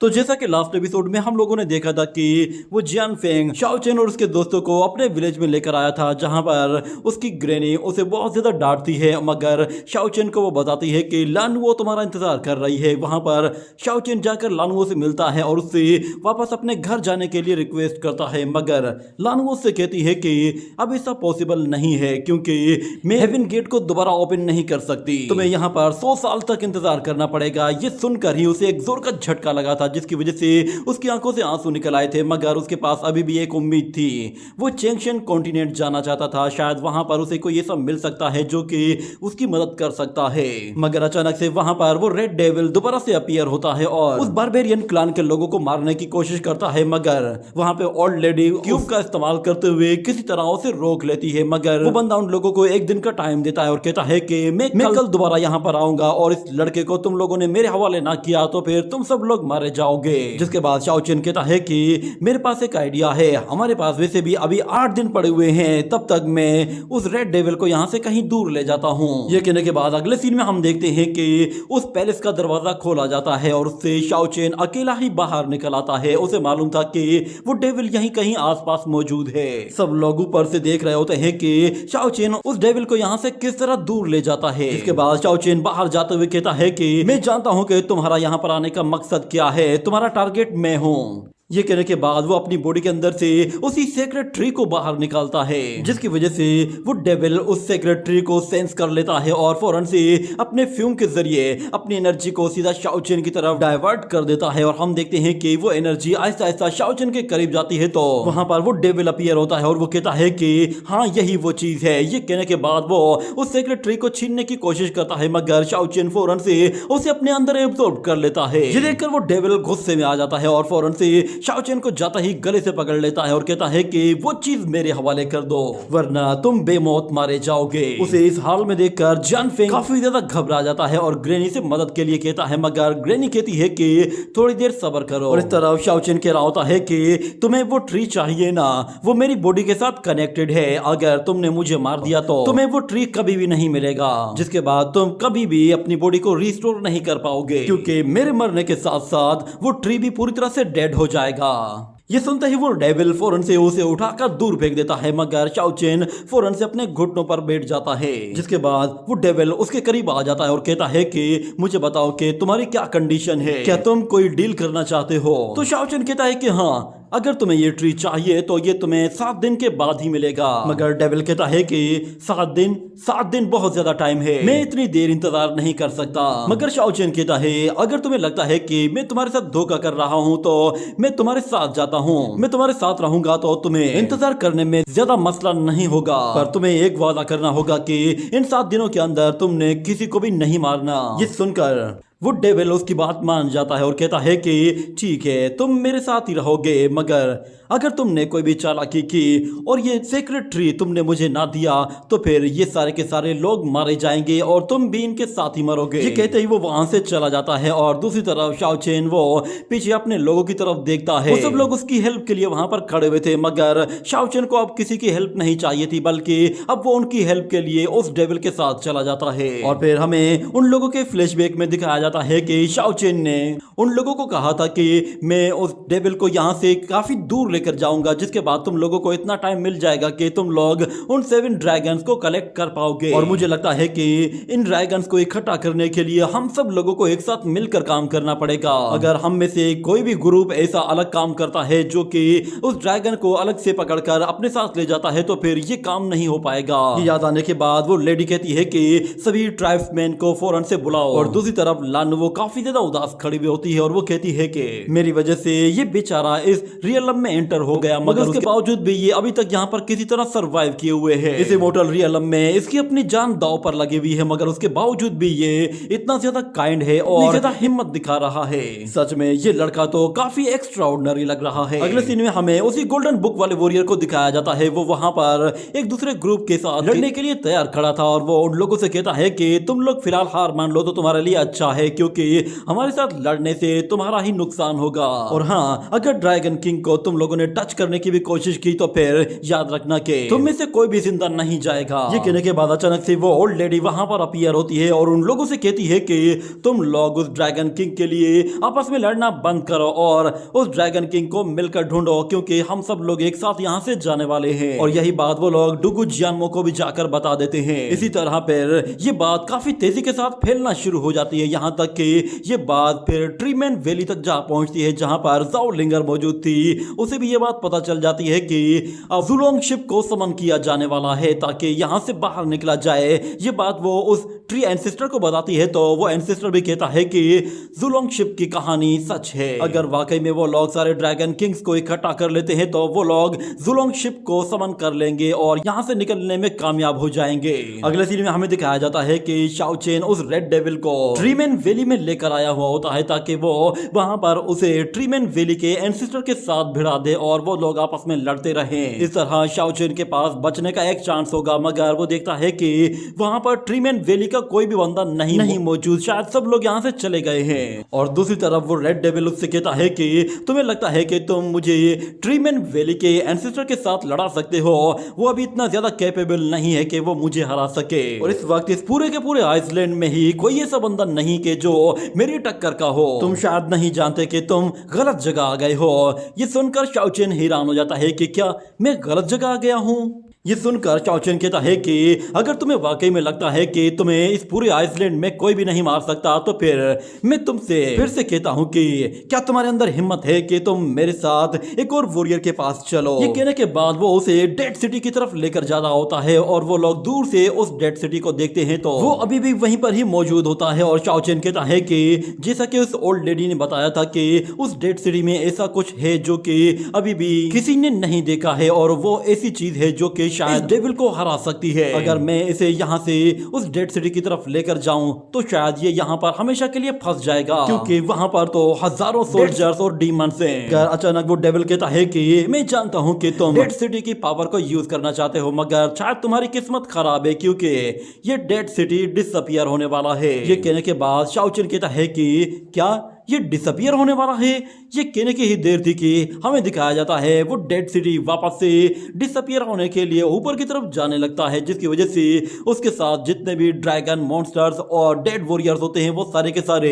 तो जैसा कि लास्ट एपिसोड में हम लोगों ने देखा था कि वो जियान फेंग शाओ चेन और उसके दोस्तों को अपने विलेज में लेकर आया था, जहां पर उसकी ग्रैनी उसे बहुत ज्यादा डांटती है, मगर शाओ चेन को वो बताती है कि लानुओ तुम्हारा इंतजार कर रही है। वहां पर शाओ चेन जाकर लानुओ से मिलता है और उससे वापस अपने घर जाने के लिए रिक्वेस्ट करता है, मगर लानुओ से कहती है कि अब ऐसा पॉसिबल नहीं है क्योंकि मैं हेवन गेट को दोबारा ओपन नहीं कर सकती, तुम्हें यहाँ पर 100 साल तक इंतजार करना पड़ेगा। ये सुनकर ही उसे एक जोर का झटका लगा था, जिसकी वजह से उसकी आंखों से आंसू निकल आए थे, मगर उसके पास अभी भी एक उम्मीद थी। वो चेंगशन कॉन्टिनेंट जाना चाहता था, शायद वहां पर उसे कोई ऐसा मिल सकता है जो कि उसकी मदद कर सकता है। मगर अचानक से वहां पर वो रेड डेविल दोबारा से अपीयर होता है और उस बारबेरियन क्लान के लोगों को मारने की कोशिश करता है, मगर वहां पे ओल्ड लेडी क्यूब का इस्तेमाल करते हुए किसी तरह उसे रोक लेती है। मगर वो बंदा उन लोगों को एक दिन का टाइम देता है और कहता है कि मैं कल दोबारा यहाँ पर आऊंगा और इस लड़के को तुम लोगों ने मेरे हवाले ना किया तो फिर तुम सब लोग मारे जाओगे। जिसके बाद शाओ चेन कहता है कि मेरे पास एक आइडिया है, हमारे पास वैसे भी अभी 8 दिन पड़े हुए हैं, तब तक मैं उस रेड डेविल को यहाँ से कहीं दूर ले जाता हूँ। ये कहने के बाद अगले सीन में हम देखते हैं कि उस पैलेस का दरवाजा खोला जाता है और उससे शाओ चेन अकेला ही बाहर निकल आता है। उसे मालूम था कि वो डेविल यहीं कहीं आसपास मौजूद है। सब लोग ऊपर से देख रहे होते हैं कि शाओ चेन उस डेविल को यहाँ से किस तरह दूर ले जाता है। इसके बाद शाओ चेन बाहर जाते हुए कहता है कि मैं जानता हूँ कि तुम्हारा यहाँ पर आने का मकसद क्या है, तुम्हारा टारगेट मैं हूँ। ये कहने के बाद वो अपनी बॉडी के अंदर से उसी सेक्रेट ट्री को बाहर निकालता है, जिसकी वजह से वो डेविल उस सेक्रेट ट्री को सेंस कर लेता है और फौरन से अपने फ्यूम के जरिए अपनी एनर्जी को सीधा शाओ चेन की तरफ डाइवर्ट कर देता है। और हम देखते हैं कि वो energy Aahista Aahista Shao chain के करीब जाती है, तो वहां पर वो डेविल अपीयर होता है और वो कहता है कि हाँ यही वो चीज है। ये कहने के बाद वो उस सेक्रेट ट्री को छीनने की कोशिश करता है, मगर शाओ चेन फौरन से उसे अपने अंदर एब्सॉर्ब कर लेता है। ये देखकर वो डेविल गुस्से में आ जाता है और फौरन से शाओ चेन को जाता ही गले से पकड़ लेता है और कहता है कि वो चीज मेरे हवाले कर दो वरना तुम बेमौत मारे जाओगे। उसे इस हाल में देखकर जियान फेंग काफी ज्यादा घबरा जाता है और ग्रैनी से मदद के लिए कहता है, मगर ग्रैनी कहती है कि थोड़ी देर सब्र करो। और इस तरफ शाओ चेन कह रहा होता है कि तुम्हें वो ट्री चाहिए ना, वो मेरी बॉडी के साथ कनेक्टेड है, अगर तुमने मुझे मार दिया तो तुम्हें वो ट्री कभी भी नहीं मिलेगा, जिसके बाद तुम कभी भी अपनी बॉडी को रिस्टोर नहीं कर पाओगे क्योंकि मेरे मरने के साथ साथ वो ट्री भी पूरी तरह से डेड हो जाएगा। ये सुनते ही वो डेविल फौरन से उसे उठाकर दूर फेंक देता है, मगर शाओ चेन फौरन से अपने घुटनों पर बैठ जाता है। जिसके बाद वो डेविल उसके करीब आ जाता है और कहता है कि मुझे बताओ कि तुम्हारी क्या कंडीशन है, क्या तुम कोई डील करना चाहते हो? तो शाओ चेन कहता है कि हाँ, अगर तुम्हें ये ट्री चाहिए तो ये तुम्हें 7 दिन के बाद ही मिलेगा। मगर डेविल कहता है कि 7 दिन बहुत ज्यादा टाइम है, मैं इतनी देर इंतजार नहीं कर सकता। मगर शाओ चेन कहता है अगर तुम्हें लगता है कि मैं तुम्हारे साथ धोखा कर रहा हूँ तो मैं तुम्हारे साथ जाता हूँ, मैं तुम्हारे साथ रहूंगा तो तुम्हें इंतजार करने में ज्यादा मसला नहीं होगा, पर तुम्हें एक वादा करना होगा कि इन 7 दिनों के अंदर तुमने किसी को भी नहीं मारना। ये सुनकर वो डेविल उसकी बात मान जाता है और कहता है कि ठीक है तुम मेरे साथ ही रहोगे, मगर अगर तुमने कोई भी चालाकी की और ये सीक्रेट ट्री तुमने मुझे ना दिया तो फिर ये सारे के सारे लोग मारे जाएंगे और तुम भी इनके साथ ही मरोगे। ये कहते ही वो वहां से चला जाता है और दूसरी तरफ शाओ चेन वो पीछे अपने लोगों की तरफ देखता है। वो सब लोग उसकी हेल्प के लिए वहां पर खड़े हुए थे, मगर शाओ चेन को अब किसी की हेल्प नहीं चाहिए थी, बल्कि अब वो उनकी हेल्प के लिए उस डेविल के साथ चला जाता है। और फिर हमें उन लोगों के फ्लैशबैक में दिखाया जाता है कि शाओ चेन ने उन लोगों को कहा था कि मैं उस डेविल को यहाँ से काफी दूर लेकर जाऊंगा, जिसके बाद तुम लोगों को इतना टाइम मिल जाएगा कि तुम लोग उन 7 ड्रैगन्स को कलेक्ट कर पाओगे। और मुझे लगता है कि इन ड्रैगन्स को इकट्ठा करने के लिए हम सब लोगों को एक साथ मिलकर काम करना पड़ेगा। अगर हम में से कोई भी ग्रुप ऐसा अलग काम करता है जो कि उस ड्रैगन को अलग से पकड़कर अपने साथ ले जाता है तो फिर ये काम नहीं हो पाएगा। ये याद आने के बाद वो लेडी कहती है कि सभी ट्राइब्समैन को फौरन से बुलाओ। और दूसरी तरफ लान वो काफी ज्यादा उदास खड़ी हुई होती है और वो कहती है कि मेरी वजह से ये बेचारा इस रियलम में एंटर हो गया, मगर उसके बावजूद भी ये अभी तक यहाँ पर किसी तरह सरवाइव किए हुए है। इस इमोर्टल रियलम में इसकी अपनी जान दांव पर लगी हुई है, मगर उसके बावजूद भी ये इतना ज्यादा काइंड है और ज्यादा हिम्मत दिखा रहा है। सच में ये लड़का तो काफी एक्स्ट्राऑर्डिनरी लग रहा है। अगले सीन में हमें उसी गोल्डन बुक वाले वॉरियर को दिखाया जाता है। वो वहां पर एक दूसरे ग्रुप के साथ लड़ने के लिए तैयार खड़ा था और वो उन लोगों से कहता है कि तुम लोग फिलहाल हार मान लो तो तुम्हारे लिए अच्छा है, क्योंकि हमारे साथ लड़ने से तुम्हारा ही नुकसान होगा। और हाँ, अगर ड्रैगन किंग को तुम लोगों ने टच करने की भी कोशिश की तो फिर याद रखना कि तुम में से कोई भी जिंदा नहीं जाएगा। ये कहने के बाद अचानक से वो ओल्ड लेडी वहां पर अपीयर होती है और उन लोगों से कहती है कि तुम लोग उस ड्रैगन किंग के लिए आपस में लड़ना बंद करो और उस ड्रैगन किंग को मिलकर ढूंढो, क्योंकि हम सब लोग एक साथ यहाँ से जाने वाले हैं। और यही बात वो लोग डुगु जियानमो को भी जाकर बता देते हैं। इसी तरह फिर ये बात काफी तेजी के साथ फैलना शुरू हो जाती है, यहाँ तक कि ये बात फिर ट्रीमैन वैली तक जा पहुंचती है, जहां पर जाओ लिंगर मौजूद थी। उसे भी ये बात पता चल जाती है कि अब जुलोंग शिप को समन किया जाने वाला है ताकि यहाँ से बाहर निकला जाए। ये बात वो उस ट्री एंसेस्टर को बताती है, तो वो एंसेस्टर भी कहता है कि जुलोंग शिप की कहानी सच है। अगर वाकई में वो लोग सारे ड्रैगन किंग्स को इकट्ठा कर लेते हैं तो वो लोग जुलोंग शिप को समन कर लेंगे और यहाँ से निकलने में कामयाब हो जाएंगे। अगले सीन में हमें दिखाया जाता है कि शाओ चेन उस रेड डेविल को ट्रीमैन वैली में लेकर आया हुआ होता है ताकि वो वहां पर उसे ट्रीमैन वैली के एंसेस्टर के साथ भिड़ा दे और वो लोग आपस में लड़ते रहे। इस तरह शाओ चेन के पास बचने का एक चांस होगा, मगर वो देखता है कि वहां पर ट्रीमैन वैली का कोई भी बंदा नहीं मौजूद, शायद सब लोग यहाँ से चले गए हैं। और दूसरी तरफ वो रेड डेविल उससे कहता है कि तुम्हें लगता है कि तुम मुझे ट्रीमैन वैली के एंसेस्टर के साथ लड़ा सकते हो, वो अभी इतना ज्यादा कैपेबल नहीं है कि वो मुझे हरा सके। और इस वक्त इस पूरे के पूरे आइसलैंड में ही कोई ऐसा बंदा नहीं कि जो मेरी टक्कर का हो। तुम शायद नहीं जानते कि तुम गलत जगह आ गए हो। ये सुनकर शाओ चेन हैरान हो जाता है कि क्या मैं गलत जगह आ गया हूँ। ये सुनकर शाओ चेन कहता है कि अगर तुम्हें वाकई में लगता है कि तुम्हें इस पूरे आइसलैंड में कोई भी नहीं मार सकता तो फिर मैं तुमसे फिर से कहता हूँ कि क्या तुम्हारे अंदर हिम्मत है कि तुम मेरे साथ एक और वॉरियर के पास चलो। ये कहने के बाद वो उसे डेड सिटी की तरफ लेकर जाना होता है और वो लोग दूर से उस डेड सिटी को देखते हैं तो वो अभी भी वहीं पर ही मौजूद होता है। और शाओ चेन कहता है कि जैसा कि उस ओल्ड लेडी ने बताया था कि उस डेड सिटी में ऐसा कुछ है जो कि अभी भी किसी ने नहीं देखा है और वो ऐसी चीज है जो कि शायद डेविल को हरा सकती है। अगर मैं इसे यहाँ से उस डेड सिटी की तरफ लेकर जाऊं तो शायद ये यहाँ पर हमेशा के लिए फंस जाएगा, क्योंकि वहाँ पर तो हजारों सोल्जर्स और डीमंस हैं। अगर अचानक वो डेविल कहता है कि मैं जानता हूँ कि तुम डेड सिटी की पावर को यूज करना चाहते हो, मगर शायद तुम्हारी किस्मत खराब है क्योंकि ये डेड सिटी डिसअपियर होने वाला है। ये कहने के बाद शाओ चेन कहता है कि क्या ये डिसअपियर होने वाला है। ये कहने की ही देर थी कि हमें दिखाया जाता है वो डेड सिटी वापस से डिसअपियर होने के लिए ऊपर की तरफ जाने लगता है, जिसकी वजह से उसके साथ जितने भी ड्रैगन मॉन्स्टर्स और डेड वॉरियर्स होते हैं वो सारे के सारे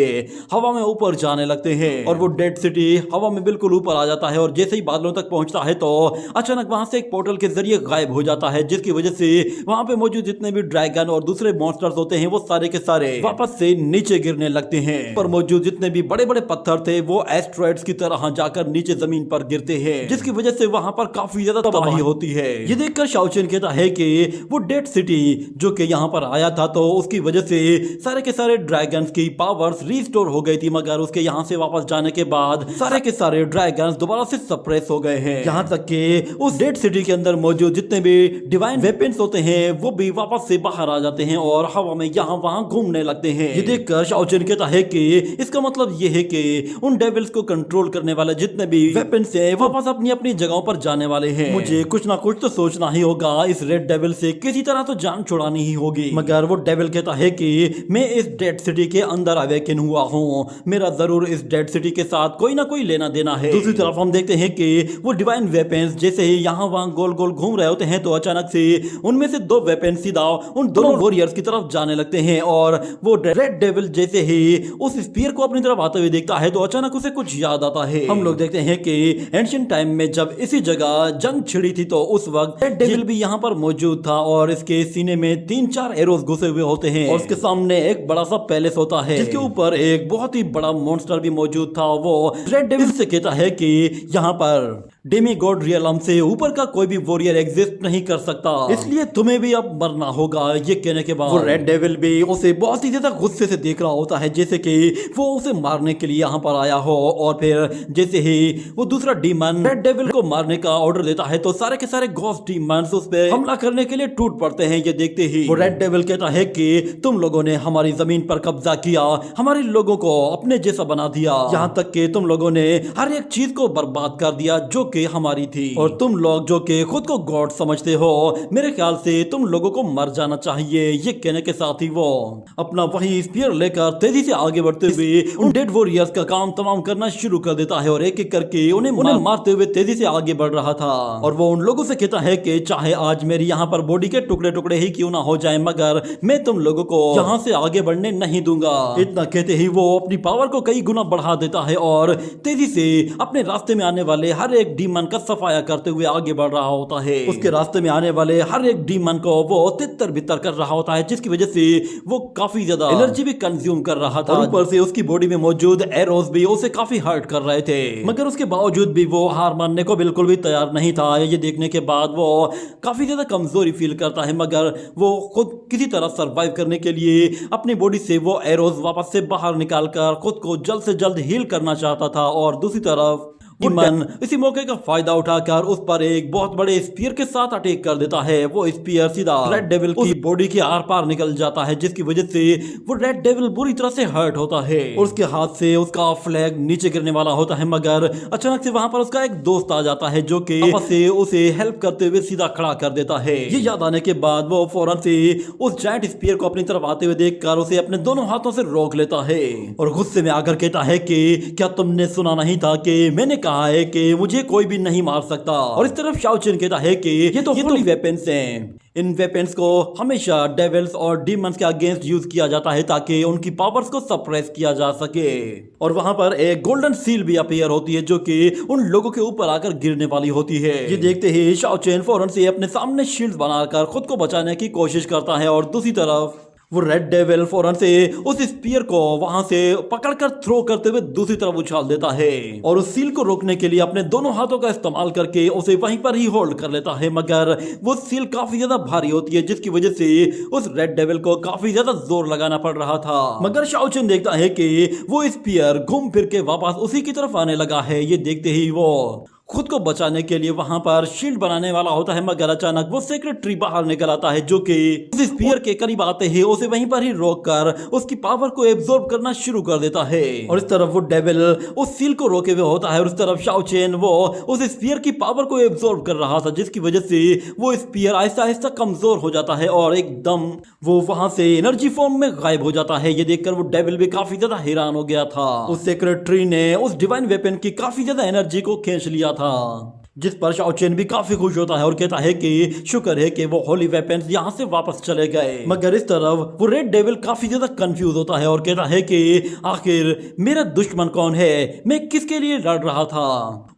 हवा में ऊपर जाने लगते हैं और वो डेड सिटी हवा में बिल्कुल ऊपर आ जाता है। और जैसे ही बादलों तक पहुंचता है तो अचानक वहां से एक पोर्टल के जरिए गायब हो जाता है, जिसकी वजह से वहां पे मौजूद जितने भी ड्रैगन और दूसरे मॉन्स्टर्स होते हैं वो सारे के सारे वापस से नीचे गिरने लगते हैं। पर मौजूद जितने भी बड़े बड़े पत्थर थे वो एस्ट्रॉइड्स की तरह जाकर नीचे जमीन पर गिरते हैं, जिसकी वजह से वहां पर काफी ज्यादा तबाही होती है। ये देखकर शाओ चेन कहता है कि वो डेड सिटी जो कि यहाँ पर आया था तो उसकी वजह से सारे के सारे ड्रैगन्स की पावर्स रिस्टोर हो गई थी, मगर उसके यहाँ से वापस जाने के बाद सारे के सारे ड्रैगन्स दोबारा से सप्रेस हो गए हैं। यहाँ तक कि उस डेड सिटी के अंदर मौजूद जितने भी डिवाइन वेपन्स होते हैं वो भी वापस से बाहर आ जाते हैं और हवा में यहाँ वहां घूमने लगते हैं। ये देखकर शाओ चेन कहता है कि इसका मतलब ये है कि उन डेविल्स को कंट्रोल करने वाले जितने भी वेपन्स हैं वापस अपनी अपनी जगहों पर जाने वाले हैं। मुझे कुछ ना कुछ तो सोचना ही होगा, इस रेड डेविल से किसी तरह तो जान छुड़ानी ही होगी। मगर वो डेविल कहता है कि मैं इस डेड सिटी के अंदर अवेकन हुआ हूँ, मेरा जरूर इस डेड सिटी के साथ कोई ना कोई लेना देना है। दूसरी तरफ हम देखते हैं कि वो डिवाइन वेपन्स जैसे ही यहाँ वहाँ गोल गोल घूम रहे होते हैं तो अचानक से उनमें से दो वेपन सीधा उन दोनों वॉरियर्स की तरफ जाने लगते हैं और वो रेड डेविल जैसे ही उस स्पीयर को अपनी तरफ आते हुए देखता है तो अचानक उसे कुछ याद आता है। हम लोग देखते हैं कि एंशिएंट टाइम में जब इसी जगह जंग छिड़ी थी तो उस वक्त रेड डेविल भी यहाँ पर मौजूद था और इसके सीने में 3-4 एरोस घुसे हुए होते हैं और उसके सामने एक बड़ा सा पैलेस होता है जिसके ऊपर एक बहुत ही बड़ा मॉन्स्टर भी मौजूद था। वो रेड डेविल से कहता है कि यहाँ पर डेमी गॉड रियलम से ऊपर का कोई भी वॉरियर एग्जिस्ट नहीं कर सकता, इसलिए तुम्हें भी अब मरना होगा। ये कहने के बाद वो रेड डेविल भी उसे बहुत ही ज्यादा गुस्से से देख रहा होता है, जैसे कि वो उसे मारने के लिए यहाँ पर आया हो। और फिर जैसे ही वो दूसरा डीमन रेड डेविल को मारने का ऑर्डर देता है तो सारे के सारे घोस्ट डीमंस उस पे हमला करने के लिए टूट पड़ते हैं। ये देखते ही वो रेड डेविल कहता है कि तुम लोगों ने हमारी जमीन पर कब्जा किया, हमारे लोगों को अपने जैसा बना दिया, यहाँ तक कि तुम लोगों ने हर एक चीज को बर्बाद कर दिया जो कि हमारी थी, और तुम लोग जो कि खुद को गॉड समझते हो, मेरे ख्याल से तुम लोगों को मर जाना चाहिए। ये कहने के साथ ही वो अपना वही स्पीयर लेकर तेजी से आगे बढ़ते हुए उन डेड वॉरियर्स का काम तमाम करना शुरू कर देता है और एक एक करके उन्हें मारते हुए तेजी से आगे बढ़ रहा था। और वो उन लोगों से कहता है कि चाहे आज मेरी यहाँ पर बॉडी के टुकड़े टुकड़े ही क्यों ना हो जाए, मगर मैं तुम लोगों को यहाँ से आगे बढ़ने नहीं दूंगा। इतना कहते ही वो अपनी पावर को कई गुना बढ़ा देता है और तेजी से अपने रास्ते में आने वाले हर एक डीमन का सफाया करते हुए आगे बढ़ रहा होता है। उसके रास्ते में आने वाले हर एक डीमन को वो तितर बितर कर रहा होता है, जिसकी वजह से वो काफी ज्यादा एनर्जी भी कंज्यूम कर रहा था। ऊपर से उसकी बॉडी में मौजूद एरोज भी उसे काफी हर्ट कर रहे थे, मगर उसके बावजूद भी वो हार मानने को बिल्कुल भी तैयार नहीं था। ये देखने के बाद वो काफी ज्यादा कमजोरी फील करता है, मगर वो खुद किसी तरह सरवाइव करने के लिए अपनी बॉडी से वो एरोज वापस से बाहर निकालकर खुद को जल्द से जल्द हील करना चाहता था। और दूसरी तरफ डीमन इसी मौके का फायदा उठाकर उस पर एक बहुत बड़े स्पीयर के साथ अटैक कर देता है। वो स्पीयर सीधा रेड डेविल की बॉडी के आर पार निकल जाता है, जिसकी वजह से वो रेड डेविल बुरी तरह से हर्ट होता है और उसके हाथ से उसका फ्लैग नीचे गिरने वाला होता है। मगर अचानक से वहां पर उसका एक दोस्त आ जाता है जो कि वापस से उसे हेल्प करते हुए सीधा खड़ा कर देता है। ये याद आने के बाद वो फौरन से उस जायंट स्पीयर को अपनी तरफ आते हुए देखकर उसे अपने दोनों हाथों से रोक लेता है और गुस्से में आकर कहता है कि क्या तुमने सुना नहीं था कि मैंने कहा है कि मुझे कोई भी नहीं मार सकता। और इस तरफ शाओ चेन कहता है कि ये तो होली वेपन्स हैं, इन वेपन्स को हमेशा डेविल्स और डीमंस के अगेंस्ट यूज किया जाता है ताकि उनकी पावर्स को सप्रेस किया जा सके। और वहां पर एक गोल्डन सील भी अपीयर होती है जो कि उन लोगों के ऊपर आकर गिरने वाली होती है। ये देखते ही शाओ चेन फौरन से अपने सामने शील्ड बनाकर खुद को बचाने की कोशिश करता है और दूसरी तरफ वो रेड डेविल फौरन से उस स्पीयर को वहां से पकड़कर थ्रो करते हुए दूसरी तरफ उछाल देता है और उस सील को रोकने के लिए अपने दोनों हाथों का इस्तेमाल करके उसे वहीं पर ही होल्ड कर लेता है। मगर वो सील काफी ज्यादा भारी होती है, जिसकी वजह से उस रेड डेविल को काफी ज्यादा जोर लगाना पड़ रहा था। मगर शाओ चेन देखता है कि वो स्पीयर घूम फिर के वापस उसी की तरफ आने लगा है। ये देखते ही वो खुद को बचाने के लिए वहां पर शील्ड बनाने वाला होता है, मगर अचानक वो सीक्रेट ट्री बाहर निकल आता है जो कि उस स्पीयर के करीब आते ही उसे वहीं पर ही रोककर उसकी पावर को एब्जॉर्ब करना शुरू कर देता है। और इस तरफ वो डेविल उस सील को रोके हुए होता है और उस तरफ शाओ चेन वो उस स्पीयर की पावर को एब्जॉर्ब कर रहा था, जिसकी वजह से वो स्पीयर आहिस्ता आहिस्ता कमजोर हो जाता है और एकदम वो वहां से एनर्जी फॉर्म में गायब हो जाता है। ये देखकर वो डेविल भी काफी ज्यादा हैरान हो गया था। उस सीक्रेट ट्री ने उस डिवाइन वेपन की काफी ज्यादा एनर्जी को खींच लिया था, जिस पर शाओ चेन भी काफी खुश होता है और कहता है कि शुक्र है कि वो होली वेपन्स यहाँ से वापस चले गए। मगर इस तरफ वो रेड डेविल काफी ज्यादा कंफ्यूज होता है और कहता है कि आखिर मेरा दुश्मन कौन है, मैं किसके लिए लड़ रहा था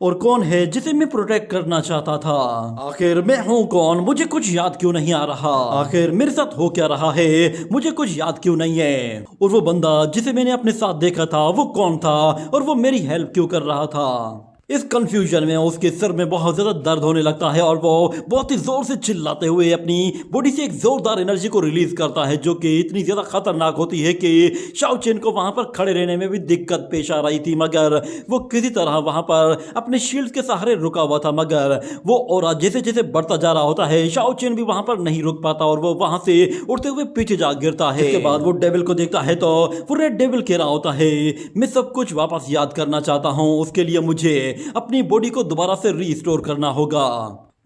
और कौन है जिसे मैं प्रोटेक्ट करना चाहता था, आखिर मैं हूँ कौन, मुझे कुछ याद क्यों नहीं आ रहा, आखिर मेरे साथ हो क्या रहा है, मुझे कुछ याद क्यों नहीं है, और वो बंदा जिसे मैंने अपने साथ देखा था वो कौन था और वो मेरी हेल्प क्यों कर रहा था। इस कंफ्यूजन में उसके सिर में बहुत ज्यादा दर्द होने लगता है और वो बहुत ही जोर से चिल्लाते हुए अपनी बॉडी से एक जोरदार एनर्जी को रिलीज करता है जो कि इतनी ज्यादा खतरनाक होती है कि शाओ चेन को वहां पर खड़े रहने में भी दिक्कत पेश आ रही थी। मगर वो किसी तरह वहां पर अपने शील्ड के सहारे रुका हुआ था, मगर वो और जैसे जैसे बढ़ता जा रहा होता है शाओ चेन भी वहां पर नहीं रुक पाता और वो वहां से उड़ते हुए पीछे जा गिरता है। इसके बाद वो डेविल को देखता है तो वो रेड डेविल कह रहा होता है मैं सब कुछ वापस याद करना चाहता हूँ, उसके लिए मुझे अपनी बॉडी को दोबारा से रीस्टोर करना होगा।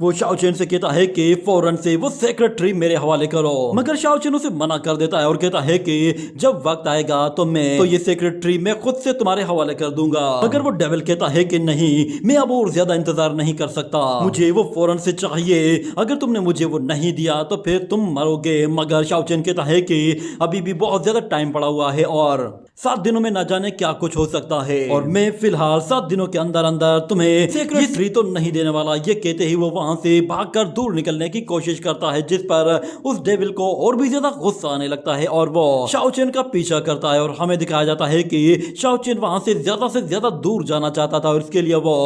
वो शाओ चेन से कहता है कि फौरन से वो सीक्रेट ट्री मेरे हवाले करो, मगर शाओ चेन उसे मना कर देता है और कहता है कि जब वक्त आएगा तो मैं ये सीक्रेट ट्री मैं खुद से तुम्हारे हवाले कर दूंगा। मगर वो डेविल कहता है कि नहीं, मैं अब और ज्यादा इंतजार नहीं कर सकता, मुझे वो फौरन से चाहिए, अगर तुमने मुझे वो नहीं दिया तो फिर तुम मरोगे। मगर शाओ चेन कहता है कि अभी भी बहुत ज्यादा टाइम पड़ा हुआ है और 7 दिनों में न जाने क्या कुछ हो सकता है और मैं फिलहाल 7 दिनों के अंदर अंदर तुम्हें सीक्रेट ट्री तो नहीं देने वाला। ये कहते ही वो वहां से भागकर दूर निकलने की कोशिश करता है, जिस पर उस डेविल को और भी ज्यादा गुस्सा आने लगता है और वो शाओ चेन का पीछा करता है। और हमें दिखाया जाता है कि शाओ चेन वहां से ज्यादा दूर जाना चाहता था और इसके लिए वो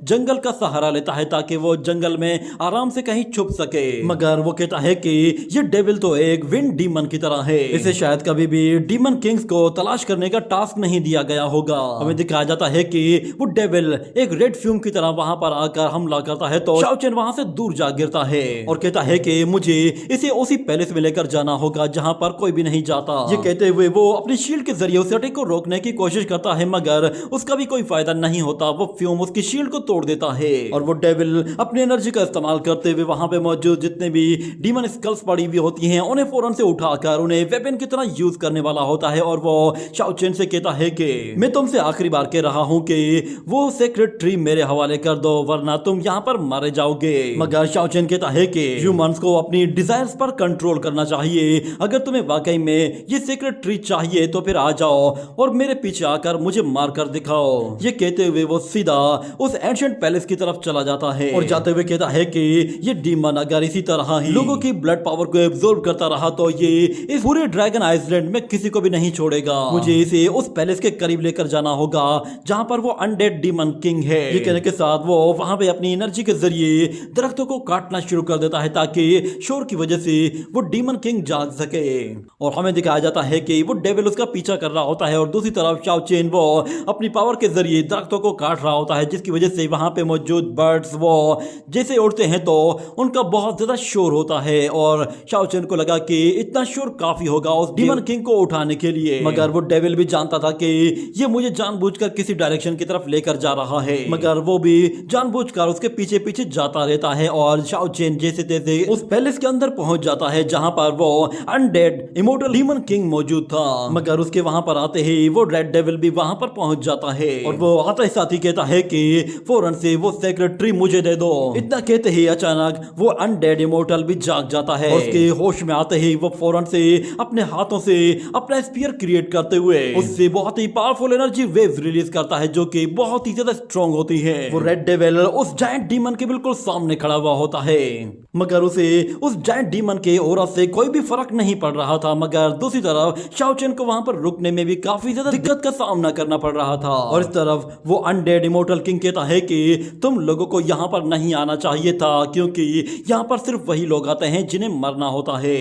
जंगल का सहारा लेता है ताकि वो जंगल में आराम से कहीं छुप सके। मगर वो कहता है कि ये डेविल तो एक विंड डीमन की तरह है, इसे शायद कभी भी डीमन किंग्स को तलाश करने का टास्क नहीं दिया गया होगा। हमें दिखाया जाता है कि वो डेविल एक रेड फ्यूम की तरह वहां पर आकर हमला करता है तो शाओ चेन वहां वहां से दूर जा गिरता है और कहता है कि मुझे इसे उसी पैलेस में लेकर जाना होगा जहां पर कोई भी नहीं जाता। ये कहते हुए वो अपनी शील्ड के जरिए उस अटैक को रोकने की कोशिश करता है, मगर उसका भी कोई फायदा नहीं होता। वो फ्यूम उसकी शील्ड को तोड़ देता है और वो डेविल अपनी एनर्जी का इस्तेमाल करते हुए वहां पे मौजूद जितने भी डीमन स्कल्स पड़ी हुई होती हैं उन्हें फौरन से उठाकर उन्हें वेपन की तरह यूज करने वाला होता है और वो शाओ चेन से कहता है कि मैं तुमसे आखिरी बार कह रहा हूं कि वो सीक्रेट ट्री मेरे हवाले कर दो वरना तुम यहाँ पर मारे जाओगे। मगर शाओ चेन कहता है कि ह्यूमंस को अपनी डिजायर्स पर कंट्रोल करना चाहिए। अगर तुम्हें वाकई में ये सीक्रेट ट्री चाहिए तो फिर आ जाओ और मेरे पीछे आकर मुझे मार कर दिखाओ। ये कहते हुए वो सीधा उस एंशिएंट पैलेस की तरफ चला जाता है और जाते हुए कहता है कि ये डीमन अगर इसी तरह ही लोगों की ब्लड पावर को एब्जॉर्ब करता रहा तो ये इस पूरे ड्रैगन आइलैंड में किसी को भी नहीं छोड़ेगा। मुझे इसे उस पैलेस के करीब लेकर जाना होगा जहां पर वो अनडेड डीमन किंग है। ये कहने के साथ वो वहां पे अपनी एनर्जी के जरिए दरख्तों को काटना शुरू कर देता है ताकि शोर की वजह से वो डीमन किंग जाग सके और हमें दिखाया जाता है कि वो डेविल उसका पीछा कर रहा होता है और दूसरी तरफ शाओ चेन वो अपनी पावर के जरिए दरख्तों को काट रहा होता है जिसकी वजह से वहां पे मौजूद बर्ड्स वो जैसे उड़ते हैं तो उनका बहुत ज्यादा शोर होता है और शाओ चेन को लगा कि इतना शोर काफी होगा उस डीमन किंग को उठाने के लिए। मगर वो डेविल भी जानता था कि ये मुझे जानबूझकर किसी डायरेक्शन की तरफ लेकर जा रहा है, मगर वो भी जानबूझकर उसके पीछे पीछे जाता रहता है और शाओ चेन जैसे तैसे उस पैलेस के अंदर पहुंच जाता है जहां पर वो अनडेड इमोर्टल डीमन किंग मौजूद था। मगर उसके वहां पर आते ही वो रेड डेविल भी वहां पर पहुंच जाता है और वो आते ही साथ ही कहता है कि फौरन से वो सीक्रेट ट्री मुझे दे दो। इतना कहते ही अचानक वो अनडेड इमोर्टल भी जाग जाता है और उसके होश में आते ही वो फौरन से अपने हाथों से अपना स्पीयर क्रिएट करते हुए उससे बहुत ही पावरफुल एनर्जी वेव्स रिलीज करता है जो कि बहुत ही ज्यादा स्ट्रॉन्ग होती है। वो रेड डेविल उस जायंट डीमन के बिल्कुल सामने खड़ा हुआ होता है, मगर उसे उस जायंट डीमन के ऑरा से कोई भी फर्क नहीं पड़ रहा था। मगर दूसरी तरफ शाओ चेन को वहां पर रुकने में भी काफी ज्यादा दिक्कत का सामना करना पड़ रहा था और इस तरफ वो अनडेड इमोर्टल किंग कहता है कि तुम लोगों को यहाँ पर नहीं आना चाहिए था क्योंकि यहाँ पर सिर्फ वही लोग आते हैं जिन्हें मरना होता है।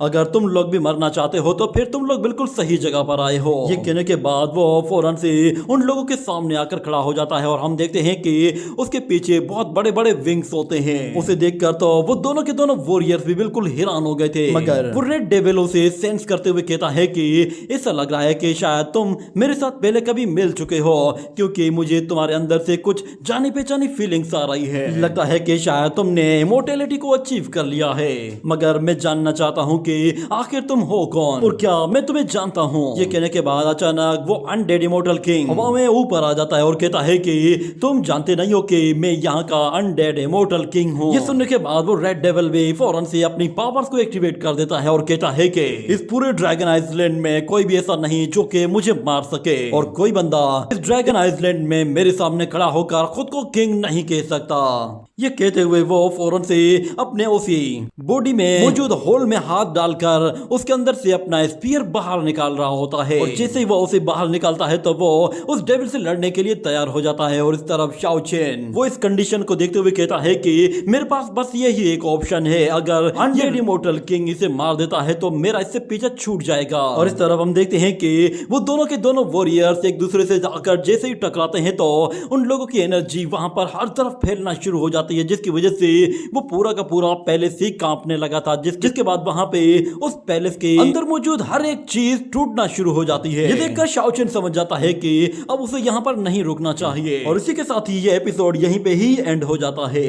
अगर तुम लोग भी मरना चाहते हो तो फिर तुम लोग बिल्कुल सही जगह पर आए हो। ये कहने के बाद वो फौरन से उन लोगों के सामने आकर खड़ा हो जाता है और हम देखते हैं कि उसके पीछे बहुत बड़े बड़े विंग्स होते हैं। उसे देखकर तो वो दोनों के दोनों वॉरियर्स भी बिल्कुल हैरान हो गए थे, मगर वो रेड डेविल उसे सेंस करते हुए कहता है कि ऐसा लग रहा है कि शायद तुम मेरे साथ पहले कभी मिल चुके हो क्योंकि मुझे तुम्हारे अंदर से कुछ जानी पहचानी फीलिंग्स आ रही है। लगता है कि शायद तुमने इमोर्टैलिटी को अचीव कर लिया है, मगर मैं जानना चाहता हूँ कि आखिर तुम हो कौन और क्या मैं तुम्हें जानता हूँ। ये कहने के बाद अचानक वो अनडेड इमोर्टल किंग हवा में ऊपर आ जाता है और कहता है कि तुम जानते नहीं हो कि मैं यहाँ का अनडेड इमोर्टल किंग हूँ। ये सुनने के बाद वो रेड डेविल भी फौरन से अपनी पावर्स को एक्टिवेट कर देता है और कहता है कि इस पूरे ड्रैगन आइलैंड में कोई भी ऐसा नहीं जो कि मुझे मार सके और कोई बंदा इस ड्रैगन आइलैंड में मेरे सामने खड़ा होकर खुद को किंग नहीं कह सकता। ये कहते हुए वो फौरन से अपने उसी बॉडी में मौजूद होल में हाथ डालकर उसके अंदर से अपना स्पीयर बाहर निकाल रहा होता है और जैसे ही वो उसे बाहर निकालता है तो वो उस डेविल से लड़ने के लिए तैयार हो जाता है। और इस तरफ शाओ चेन वो इस कंडीशन को देखते हुए कहता है कि मेरे पास बस यही एक ऑप्शन है, अगर अनडेड इमोर्टल किंग इसे मार देता है तो मेरा इससे पीछा छूट जाएगा। और इस तरफ हम देखते हैं कि वो दोनों के दोनों वॉरियर्स एक दूसरे से जाकर जैसे ही टकराते हैं तो उन लोगों की एनर्जी वहां पर हर तरफ फैलना शुरू हो जाती है जिसकी वजह से वो पूरा का पूरा पैलेस ही कांपने लगा था, जिसके बाद वहां पे उस पैलेस के अंदर मौजूद हर एक चीज टूटना शुरू हो जाती है। ये देखकर शाओ चेन समझ जाता है कि अब उसे यहाँ पर नहीं रुकना चाहिए और इसी के साथ ही ये एपिसोड यहीं पे ही एंड हो जाता है।